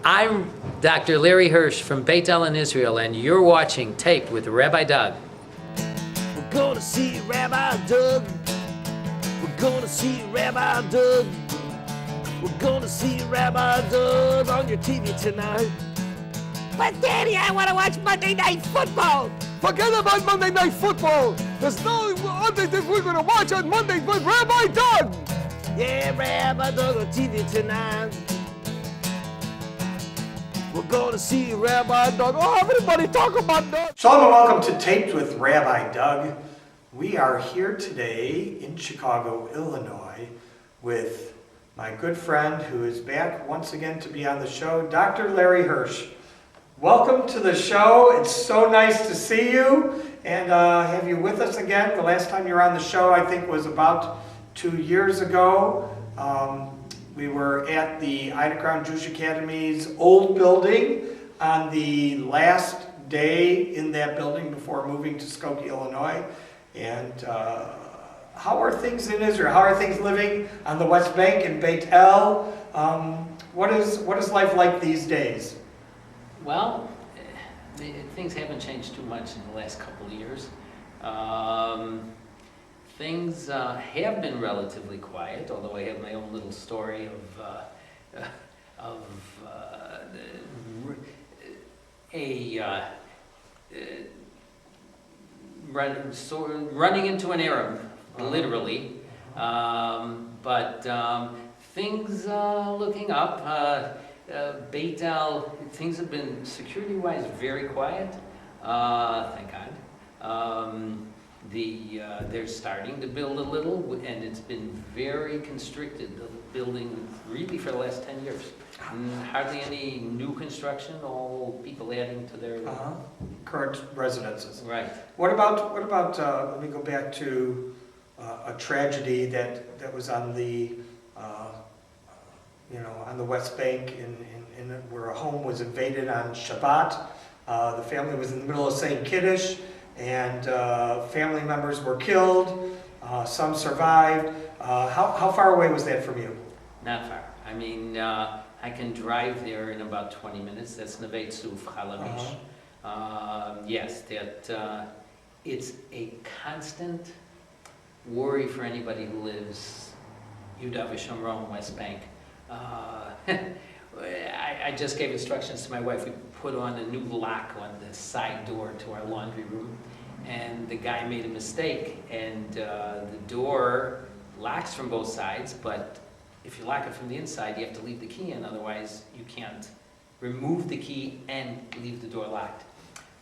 I'm Dr. Larry Hirsch from Beit El in Israel, and you're watching Taped with Rabbi Doug. We're gonna see Rabbi Doug. We're gonna see Rabbi Doug. We're gonna see Rabbi Doug on your TV tonight. But Daddy, I want to watch Monday Night Football. Forget about Monday Night Football. There's no other thing we're going to watch on Monday but Rabbi Doug. Yeah, Rabbi Doug on TV tonight. We're going to see Rabbi Doug. Oh, everybody talk about Doug. Shalom and welcome to Taped with Rabbi Doug. We are here today in Chicago, Illinois, with my good friend who is back once again to be on the show, Dr. Larry Hirsch. Welcome to the show. It's so nice to see you and have you with us again. The last time you were on the show, I think, was about 2 years ago. We were at the Ida Crown Jewish Academy's old building on the last day in that building before moving to Skokie, Illinois. And how are things in Israel? How are things living on the West Bank in Beit El? What is life like these days? Well, things haven't changed too much in the last couple of years. Things have been relatively quiet, although I have my own little story of running into an Arab, literally. But things looking up. Beit El, things have been security-wise very quiet. Thank God. They're starting to build a little, and it's been very constricted, the building, really for the last 10 years. Hardly any new construction, all people adding to their current residences. Right. What about? Let me go back to a tragedy that was on the on the West Bank, in where a home was invaded on Shabbat. The family was in the middle of saying Kiddush, and family members were killed. Some survived. How far away was that from you? Not far. I mean, I can drive there in about 20 minutes. That's Neve Tzuf, Halamish. Yes, it's a constant worry for anybody who lives Yehuda v'Shomron, West Bank. I just gave instructions to my wife. We put on a new lock on the side door to our laundry room, and the guy made a mistake, and the door locks from both sides, but if you lock it from the inside, you have to leave the key in, otherwise you can't remove the key and leave the door locked.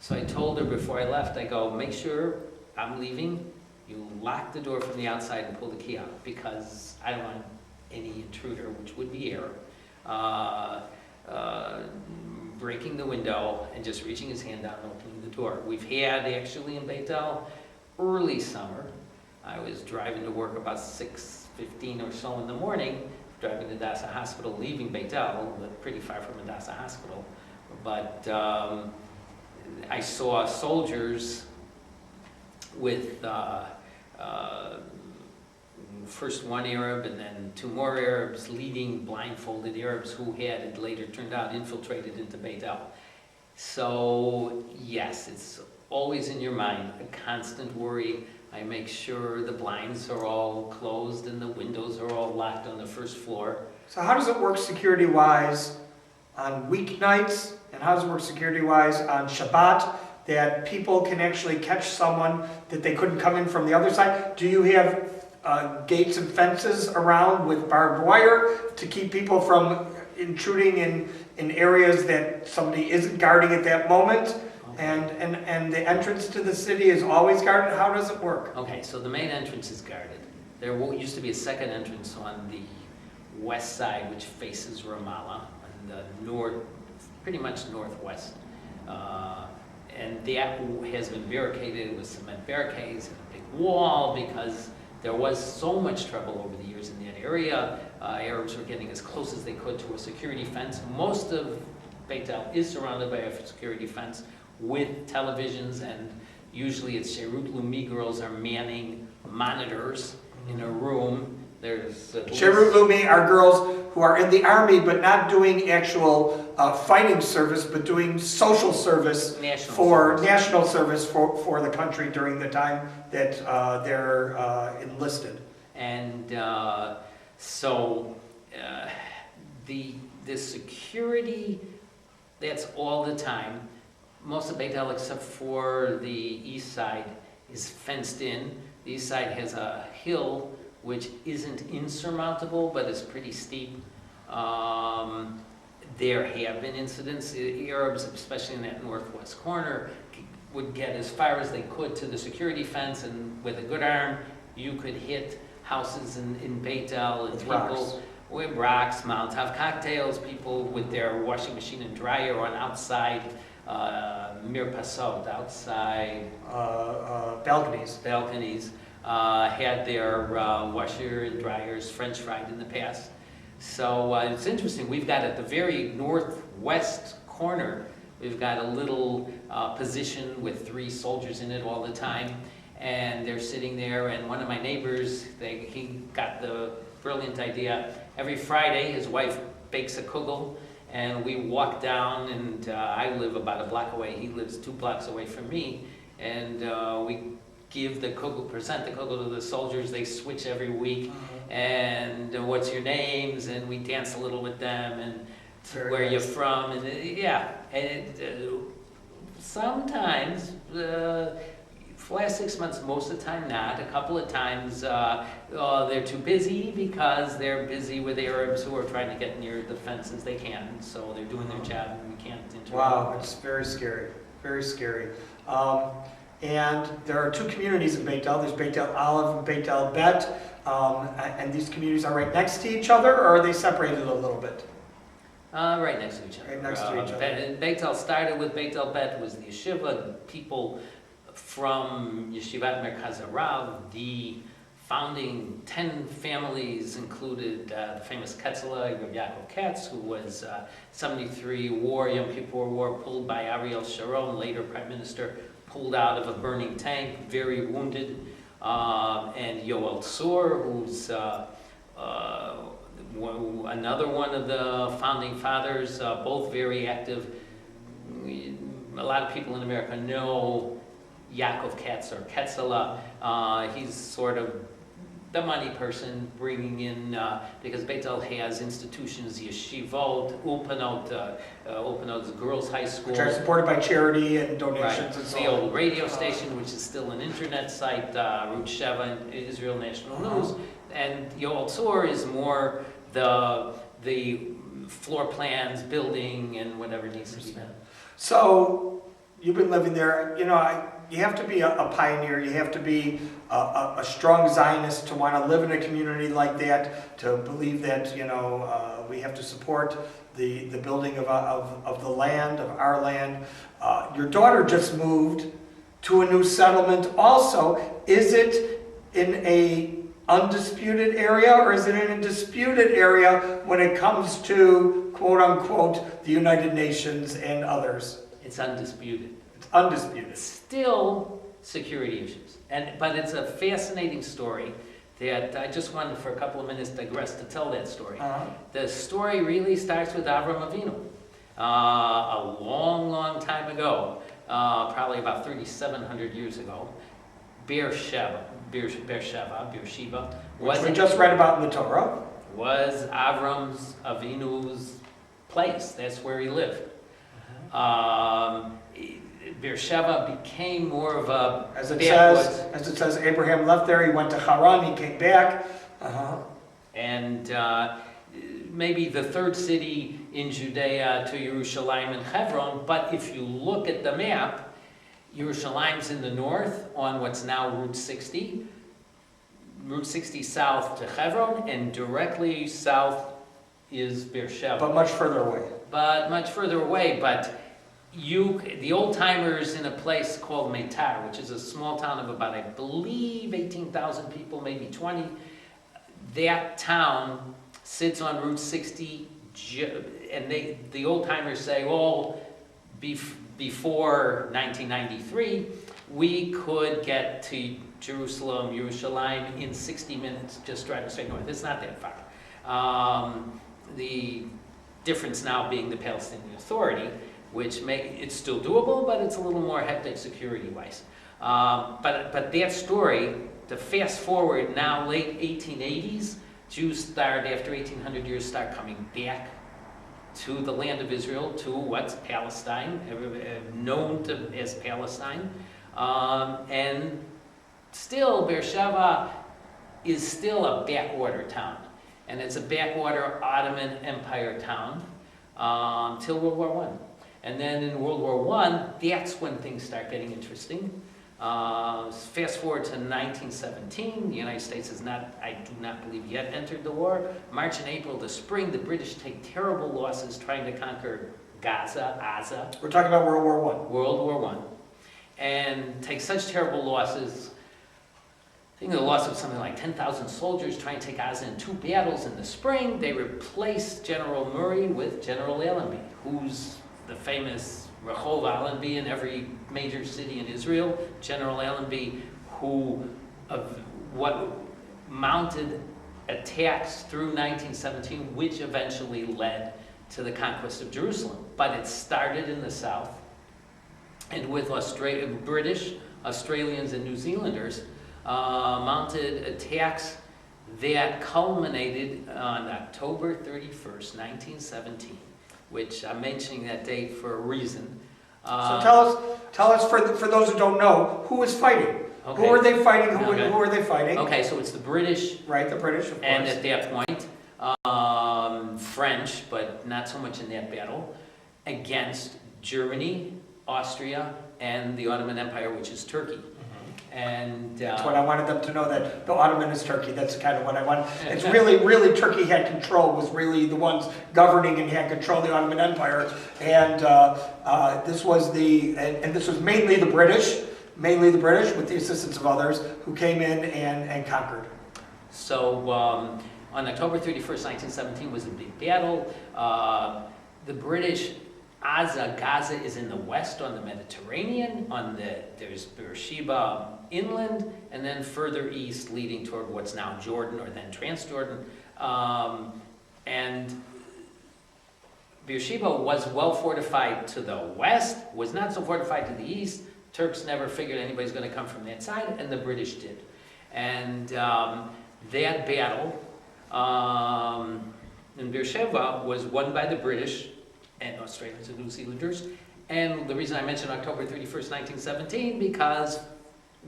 So I told her before I left, I go, make sure I'm leaving, you lock the door from the outside and pull the key out, because I don't want any intruder, which would be Arab, breaking the window and just reaching his hand down and opening the door. We've had, actually, in Beit El, early summer, I was driving to work about 6:15 or so in the morning, driving to Hadassah Hospital, leaving Beit El, but pretty far from Hadassah Hospital. But I saw soldiers with first one Arab and then two more Arabs leading blindfolded Arabs who had, it later turned out, infiltrated into Beit El. So yes, it's always in your mind, a constant worry. I make sure the blinds are all closed and the windows are all locked on the first floor. So how does it work security-wise on weeknights, and how does it work security-wise on Shabbat, that people can actually catch someone that they couldn't come in from the other side? Do you have gates and fences around with barbed wire to keep people from intruding in areas that somebody isn't guarding at that moment? Okay. And the entrance to the city is always guarded? How does it work? Okay, so the main entrance is guarded. There used to be a second entrance on the west side, which faces Ramallah, and the north, pretty much northwest. And that has been barricaded with cement barricades and a big wall, because there was so much trouble over the years in that area. Arabs were getting as close as they could to a security fence. Most of Beit El is surrounded by a security fence with televisions, and usually it's Sherut Lumi girls are manning monitors in a room. There's Sherut Lumi are girls who are in the army but not doing actual fighting service, but doing social service national service for the country during the time that they're enlisted. And so the security, that's all the time. Most of Beit El, except for the east side, is fenced in. The east side has a hill which isn't insurmountable, but is pretty steep. There have been incidents. The Arabs, especially in that northwest corner, would get as far as they could to the security fence, and with a good arm, you could hit houses in Beit El, and people with rocks, Molotov cocktails, people with their washing machine and dryer on outside mirpasot, outside balconies, had their washer and dryers French fried in the past. So it's interesting. We've got at the very northwest corner, we've got a little position with 3 soldiers in it all the time, and they're sitting there. And one of my neighbors, he got the brilliant idea. Every Friday, his wife bakes a kugel, and we walk down, and I live about a block away. He lives 2 blocks away from me, and we give the kugel, present the kugel to the soldiers. They switch every week, and what's your names, and we dance a little with them, and where you're from, and sometimes for the last 6 months, most of the time not. A couple of times they're too busy because they're busy with Arabs who are trying to get near the fence as they can. So they're doing their job, and we can't interrupt. Wow, it's very scary, very scary. And there are 2 communities in Beit El. There's Beit El Aleph and Beit El Bet. And these communities are right next to each other, or are they separated a little bit? Right next to each other. Right next to each other. Beit El started with Beit El Bet, was the yeshiva. People from Yeshivat Merkaz Harav, the founding 10 families included the famous Ketzela, Rabbi Yaakov Katz, who was 73 war, Yom Kippur War, pulled by Ariel Sharon, later Prime Minister, pulled out of a burning tank, very wounded. And Yoel Tzur, who's another one of the founding fathers, both very active. A lot of people in America know Yaakov Katz or Ketzela. He's sort of the money person, bringing in, because Beit El has institutions, yeshivot, Ulpanot is a girls' high school. Which are supported by charity and donations, right. And so the on. old radio station, which is still an internet site, Route 7, Israel National News. And Yoel Tzur is more the floor plans, building, and whatever needs to be done. So you've been living there, you have to be a pioneer, you have to be a strong Zionist to want to live in a community like that, to believe that, we have to support the building of the land, of our land. Your daughter just moved to a new settlement also. Is it in a undisputed area, or is it in a disputed area when it comes to, quote unquote, the United Nations and others? It's undisputed. Undisputed. Still security issues, but it's a fascinating story that I just wanted for a couple of minutes digress to tell that story. The story really starts with Avram Avinu. A long time ago, probably about 3,700 years ago, Beersheba, Which we just read about in the Torah. Was Avram's Avinu's place. That's where he lived. Beersheba became more of a as it says, Abraham left there, he went to Haran, he came back. And maybe the 3rd city in Judea to Yerushalayim and Hebron, but if you look at the map, Yerushalayim's in the north on what's now Route 60 south to Hebron, and directly south is Beersheba. But much further away. But the old-timers in a place called Meitar, which is a small town of about, I believe, 18,000 people, maybe 20. That town sits on Route 60, and the old-timers say, well, before 1993, we could get to Yerushalayim in 60 minutes, just driving straight north. It's not that far. difference now being the Palestinian Authority, which it's still doable, but it's a little more hectic security-wise. But that story, to fast forward now, late 1880s, Jews start, after 1800 years, start coming back to the land of Israel, to what's Palestine, known as Palestine. And still, Beersheba is still a backwater town. And it's a backwater Ottoman Empire town till World War I. And then in World War I, that's when things start getting interesting. Fast forward to 1917, the United States has not, I do not believe, yet entered the war. March and April to spring, the British take terrible losses trying to conquer Gaza. We're talking about World War I. World War I. And take such terrible losses. I think the loss of something like 10,000 soldiers trying to take Gaza in 2 battles in the spring. They replaced General Murray with General Allenby, who's the famous Rehov Allenby in every major city in Israel. General Allenby, who mounted attacks through 1917, which eventually led to the conquest of Jerusalem. But it started in the south, and with British, Australians, and New Zealanders mounted attacks that culminated on October 31st, 1917. Which I'm mentioning that date for a reason. So tell us for those who don't know, who was fighting? Okay. Who were they fighting? Who were they fighting? Okay, so it's the British. Right, the British, of course. And at that point, French, but not so much in that battle, against Germany, Austria, and the Ottoman Empire, which is Turkey. And that's what I wanted them to know, that the Ottoman is Turkey. That's kind of what I wanted. It's really Turkey had control, was really the ones governing and had control of the Ottoman Empire. And this was mainly the British, with the assistance of others, who came in and conquered. So on October 31st, 1917 was a big battle. The British, Gaza is in the west on the Mediterranean. There's Beersheba inland, and then further east leading toward what's now Jordan, or then Transjordan. And Beersheba was well fortified to the west, was not so fortified to the east. Turks never figured anybody's going to come from that side, and the British did. And that battle in Beersheba was won by the British and Australians and New Zealanders. And the reason I mentioned October 31st, 1917, because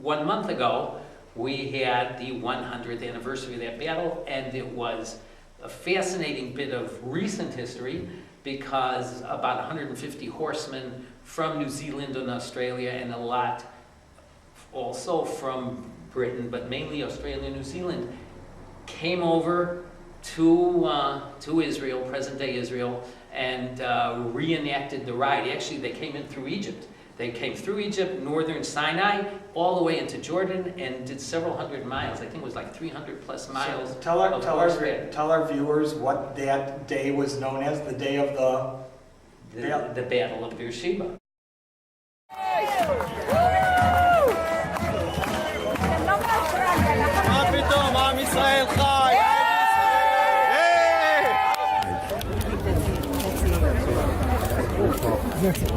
1 month ago, we had the 100th anniversary of that battle, and it was a fascinating bit of recent history, because about 150 horsemen from New Zealand and Australia, and a lot also from Britain, but mainly Australia and New Zealand, came over to Israel, present-day Israel, and reenacted the ride. Actually, they came in through Egypt. They came through Egypt, northern Sinai, all the way into Jordan, and did several hundred miles. I think it was like 300 plus miles. So tell our viewers what that day was known as, the day of the Battle of Beersheba.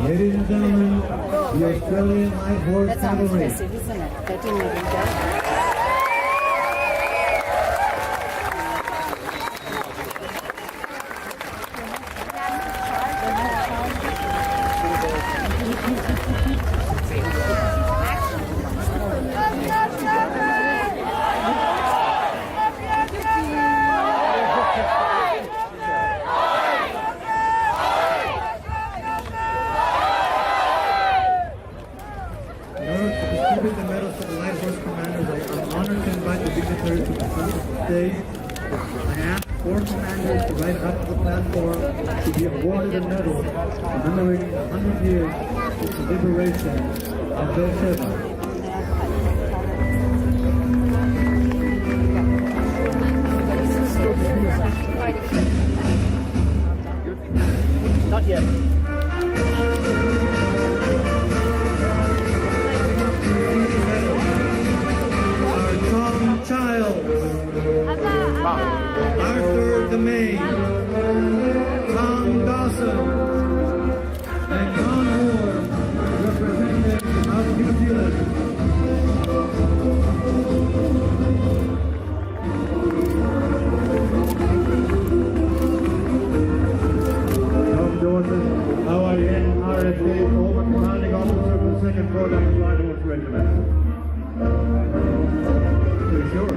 Ladies and gentlemen, the Australian Light Horse Cavalry. That's isn't it? That didn't even go. To be awarded a medal commemorating 100 years since the liberation of Beersheba. Not yet. Our tall child, Arthur the Maid. support that flag horse regiment. Pretty sure.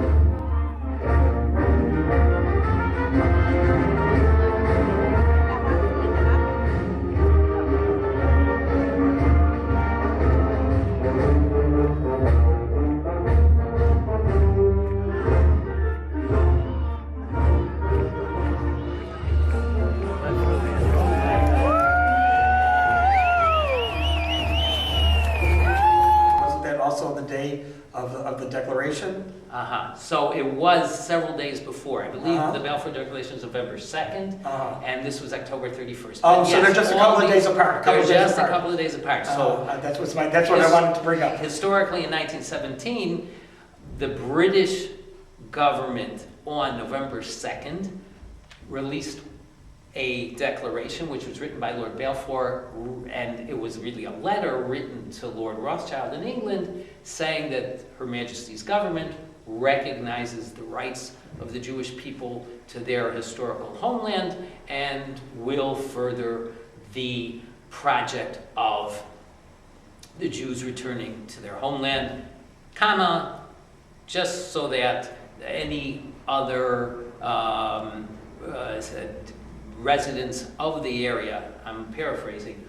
Wasn't that also the day of the Declaration? So it was several days before. I believe Uh-huh. the Balfour Declaration is November 2nd, and this was October 31st. Oh, But so they're just a couple of days apart. They're just a couple of days apart. So That's what I wanted to bring up. historically, in 1917, the British government on November 2nd released a declaration which was written by Lord Balfour, and it was really a letter written to Lord Rothschild in England saying that Her Majesty's government recognizes the rights of the Jewish people to their historical homeland and will further the project of the Jews returning to their homeland, comma, just so that any other residents of the area, I'm paraphrasing,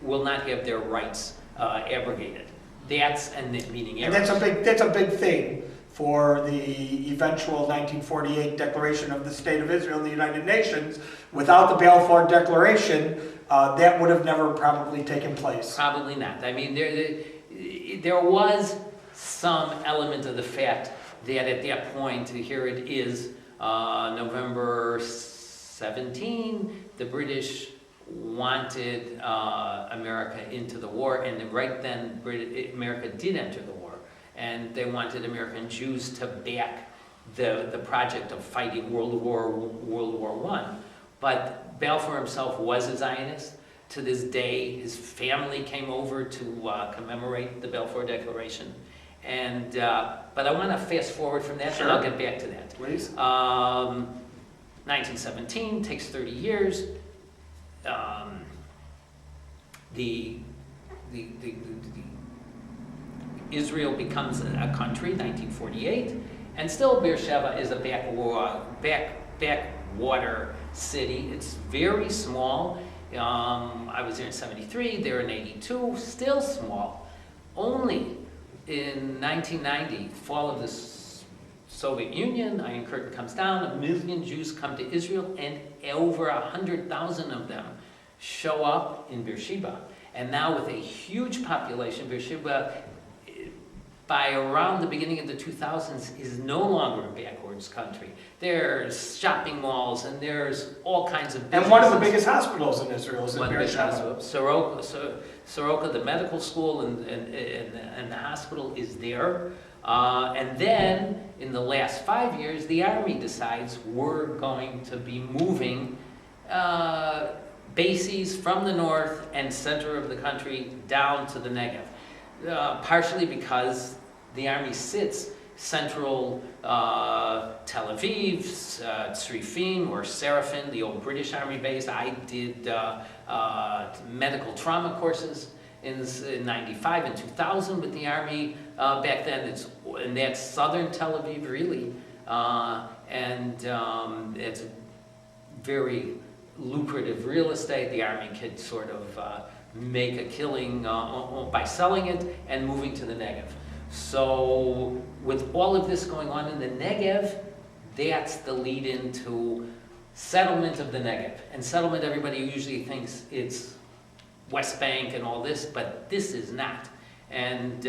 will not have their rights abrogated. That's, and meaning And Arabs. that's a big thing for the eventual 1948 declaration of the State of Israel in the United Nations. Without the Balfour Declaration, that would have never probably taken place. Probably not. I mean, there was some element of the fact that at that point, here it is, November 17, the British wanted America into the war, and right then America did enter the war, and they wanted American Jews to back the project of fighting World War I. But Balfour himself was a Zionist. To this day, his family came over to commemorate the Balfour Declaration. And but I want to fast forward from that, and I'll get back to that. Please. 1917 takes 30 years. Israel becomes a country, 1948, and still Beersheba is a backwater city. It's very small. I was there in 73, there in 82, still small. Only in 1990, fall of the Soviet Union, Iron Curtain comes down, 1 million Jews come to Israel, and over 100,000 of them show up in Beersheba. And now with a huge population, Beersheba, by around the beginning of the 2000s, is no longer a backwards country. There's shopping malls, and there's all kinds of businesses. And one of the biggest hospitals in Israel is in Beersheba. Soroka, the medical school and the hospital is there. And then, in the last 5 years, the Army decides we're going to be moving bases from the north and center of the country down to the Negev. Partially because the Army sits central Tel Aviv, Tzrifim or Serafin, the old British Army base. I did medical trauma courses in 95 and 2000 with the Army back then. And that's southern Tel Aviv, really. It's very lucrative real estate. The Army could sort of make a killing by selling it and moving to the Negev. So with all of this going on in the Negev, that's the lead into settlement of the Negev. And settlement, everybody usually thinks it's West Bank and all this, but this is not. And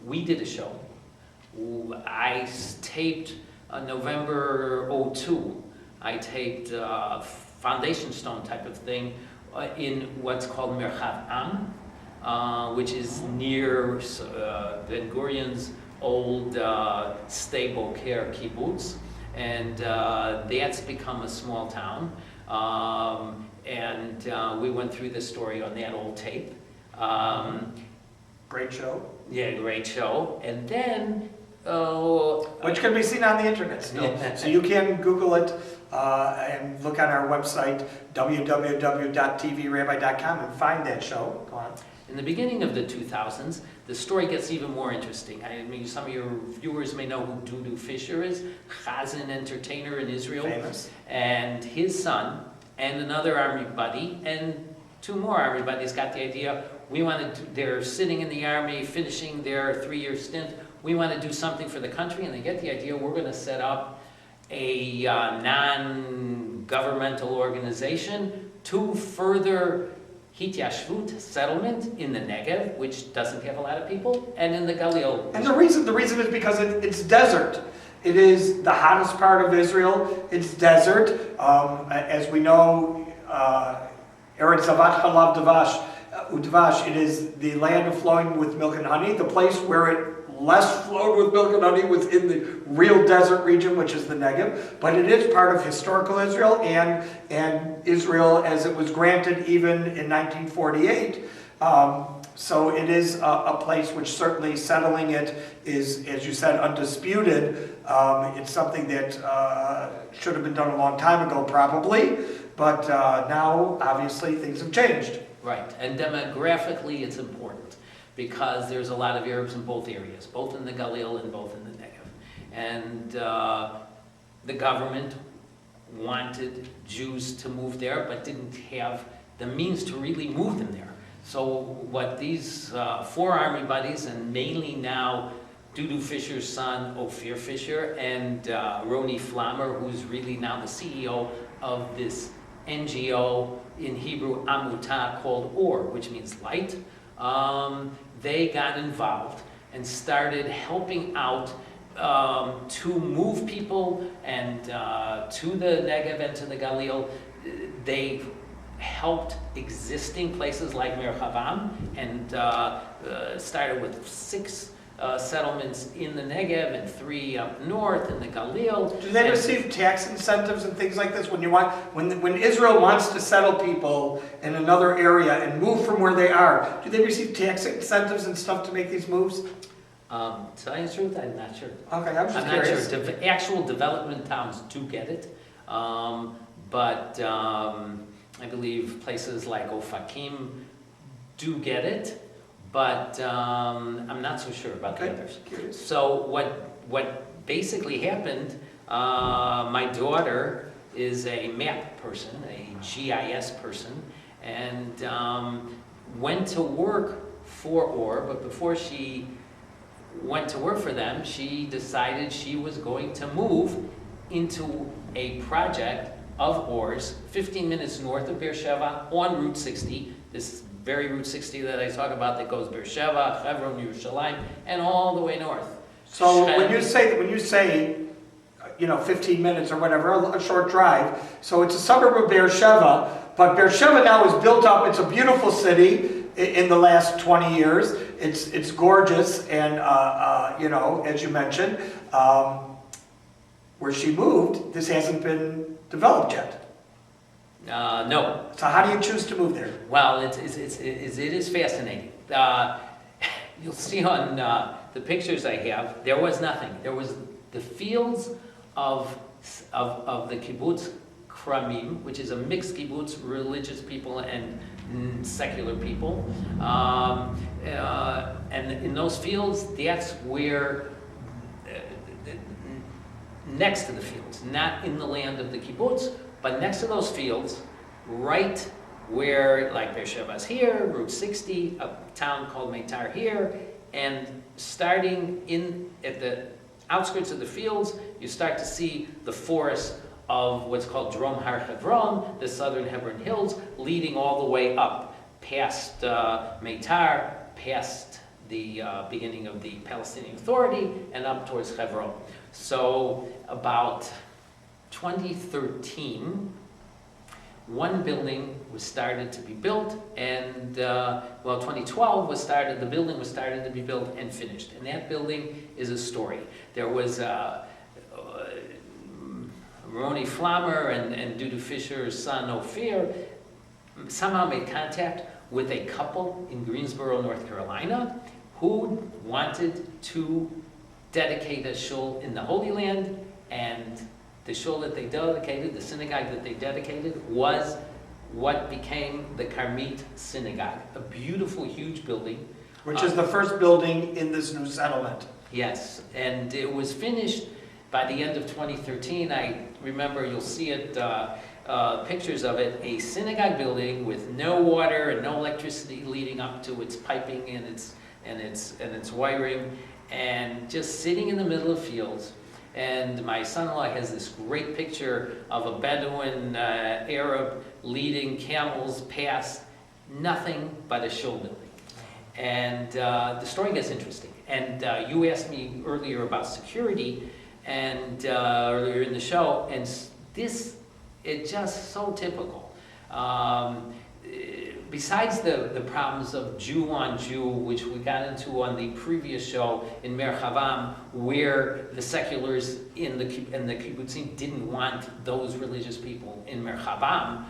we did a show. I taped November 02. I taped foundation stone type of thing in what's called Merchav Am, which is near Ben Gurion's old Sde Boker kibbutz, and that's become a small town. We went through the story on that old tape. Great show. Yeah, great show. And then which can be seen on the internet still. Yeah. So you can Google it and look on our website, www.tvrabbi.com, and find that show. Go on. In the beginning of the 2000s, the story gets even more interesting. I mean, some of your viewers may know who Dudu Fisher is, Chazan entertainer in Israel. Famous. And his son and another army buddy and 2 more army buddies got the idea, they're sitting in the army, finishing their 3-year stint. We want to do something for the country, and they get the idea, we're going to set up a non-governmental organization to further Hityashvut, settlement in the Negev, which doesn't have a lot of people, and in the Galil. And the reason is because it's desert. It is the hottest part of Israel. It's desert. As we know, Eretz Zavat Chalav Udvash, it is the land of flowing with milk and honey. The place where it less flowed with milk and honey was in the real desert region, which is the Negev. But it is part of historical Israel and Israel as it was granted even in 1948. So it is a place which certainly settling it is, as you said, undisputed. It's something that should have been done a long time ago, probably. But now, obviously, things have changed. Right, and demographically it's important because there's a lot of Arabs in both areas, both in the Galil and both in the Negev. And the government wanted Jews to move there, but didn't have the means to really move them there. So what these 4 army buddies, and mainly now Dudu Fisher's son, Ophir Fisher, and Roni Flammer, who's really now the CEO of this NGO, in Hebrew, Amuta, called Or, which means light. They got involved and started helping out to move people and to the Negev and to the Galil. They helped existing places like Merchavam and started with 6 settlements in the Negev and 3 up north in the Galil. Do they receive tax incentives and things like this when Israel wants to settle people in another area and move from where they are? Do they receive tax incentives and stuff to make these moves? To tell you the truth, I'm not sure. Okay, I'm just curious. Not sure. Actual development towns do get it, but I believe places like Ofakim do get it. But I'm not so sure about the others. Curious. So what basically happened, my daughter is a map person, a GIS person, and went to work for OR, but before she went to work for them, she decided she was going to move into a project of OR's 15 minutes north of Beersheba on Route 60. This very Route 60 that I talk about that goes Beersheba, Hebron, Yerushalayim, and all the way north. So when you say, 15 minutes or whatever, a short drive, so it's a suburb of Beersheba, but Beersheba now is built up. It's a beautiful city in the last 20 years. It's gorgeous, and as you mentioned, where she moved, this hasn't been developed yet. No. So how do you choose to move there? Well, it is fascinating. You'll see on the pictures I have, there was nothing. There was the fields of the kibbutz Kramim, which is a mixed kibbutz, religious people and secular people. And in those fields, that's where, next to the fields, not in the land of the kibbutz, but next to those fields, right where, like Beersheba's here, Route 60, a town called Meitar here, and starting at the outskirts of the fields, you start to see the forest of what's called Drom Har Hebron, the southern Hebron Hills, leading all the way up past Meitar, past the beginning of the Palestinian Authority, and up towards Hebron. So about 2013, one building was started to be built, and 2012 the building was started to be built and finished. And that building is a story. There was Roni Flammer and Dudu Fisher's son Ophir somehow made contact with a couple in Greensboro, North Carolina, who wanted to dedicate a shul in the Holy Land, and the shul that they dedicated, the synagogue that they dedicated, was what became the Karmit Synagogue, a beautiful, huge building. Which is the first building in this new settlement. Yes, and it was finished by the end of 2013. I remember, you'll see it, pictures of it, a synagogue building with no water and no electricity leading up to its piping and its wiring, and just sitting in the middle of fields. And my son-in-law has this great picture of a Bedouin Arab leading camels past nothing but a show building. And the story gets interesting. And you asked me earlier about security, and earlier in the show, and this, it's just so typical. Besides the problems of Jew on Jew, which we got into on the previous show in Merchavam, where the seculars in the kibbutzim didn't want those religious people in Merchavam,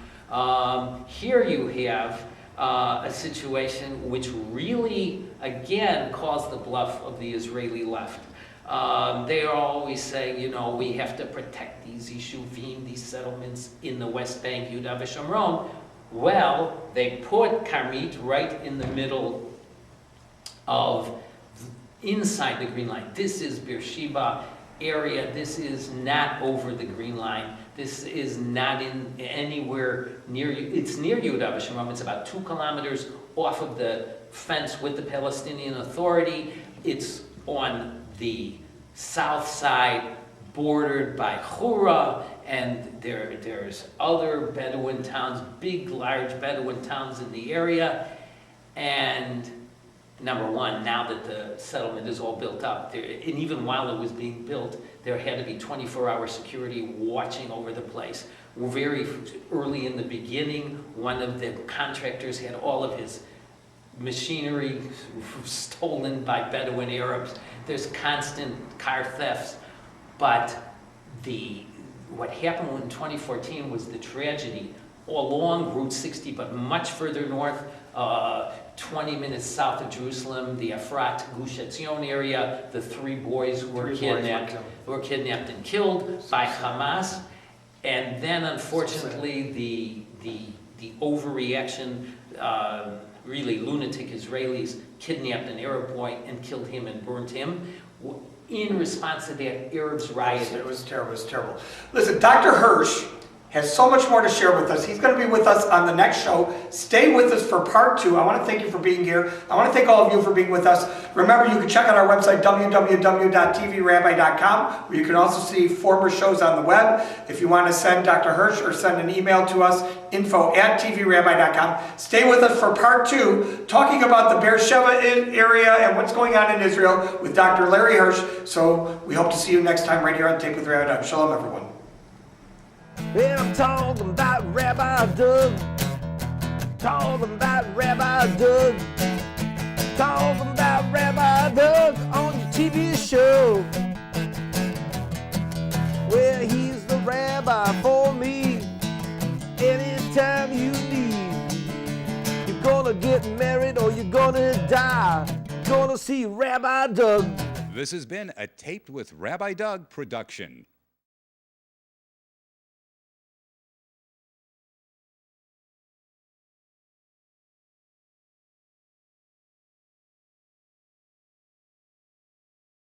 here you have a situation which really, again, calls the bluff of the Israeli left. They are always saying, you know, we have to protect these yishuvim, these settlements in the West Bank, Yehuda v'Shomron. Well, they put Karmit right in the middle of, inside the Green Line. This is Beersheba area. This is not over the Green Line. This is not in anywhere near you. It's near Yehuda v'Shomron. It's about 2 kilometers off of the fence with the Palestinian Authority. It's on the south side, bordered by Chura, and there's other Bedouin towns, big, large Bedouin towns in the area. And number one, now that the settlement is all built up, and even while it was being built, there had to be 24-hour security watching over the place. Very early in the beginning, one of the contractors had all of his machinery stolen by Bedouin Arabs. There's constant car thefts. But what happened in 2014 was the tragedy along Route 60, but much further north, 20 minutes south of Jerusalem, the Efrat Gush Etzion area. The 3 boys were kidnapped and killed by Hamas. And then, unfortunately, the overreaction, really lunatic Israelis kidnapped an Arab boy and killed him and burned him. In response to that, Arabs rioted. It was terrible. It was terrible. Listen, Dr. Hirsch has so much more to share with us. He's going to be with us on the next show. Stay with us for part 2. I want to thank you for being here. I want to thank all of you for being with us. Remember, you can check out our website, www.tvrabbi.com, where you can also see former shows on the web. If you want to send Dr. Hirsch or send an email to us, info@tvrabbi.com. Stay with us for part 2, talking about the Beersheba area and what's going on in Israel with Dr. Larry Hirsch. So we hope to see you next time right here on Tape with Rabbi Doug. Shalom, everyone. And I'm talking about Rabbi Doug. Talking about Rabbi Doug. Talking about Rabbi Doug on your TV show. Well, he's the rabbi for me. Anytime you need. You're gonna get married or you're gonna die. You're gonna see Rabbi Doug. This has been a Taped with Rabbi Doug production.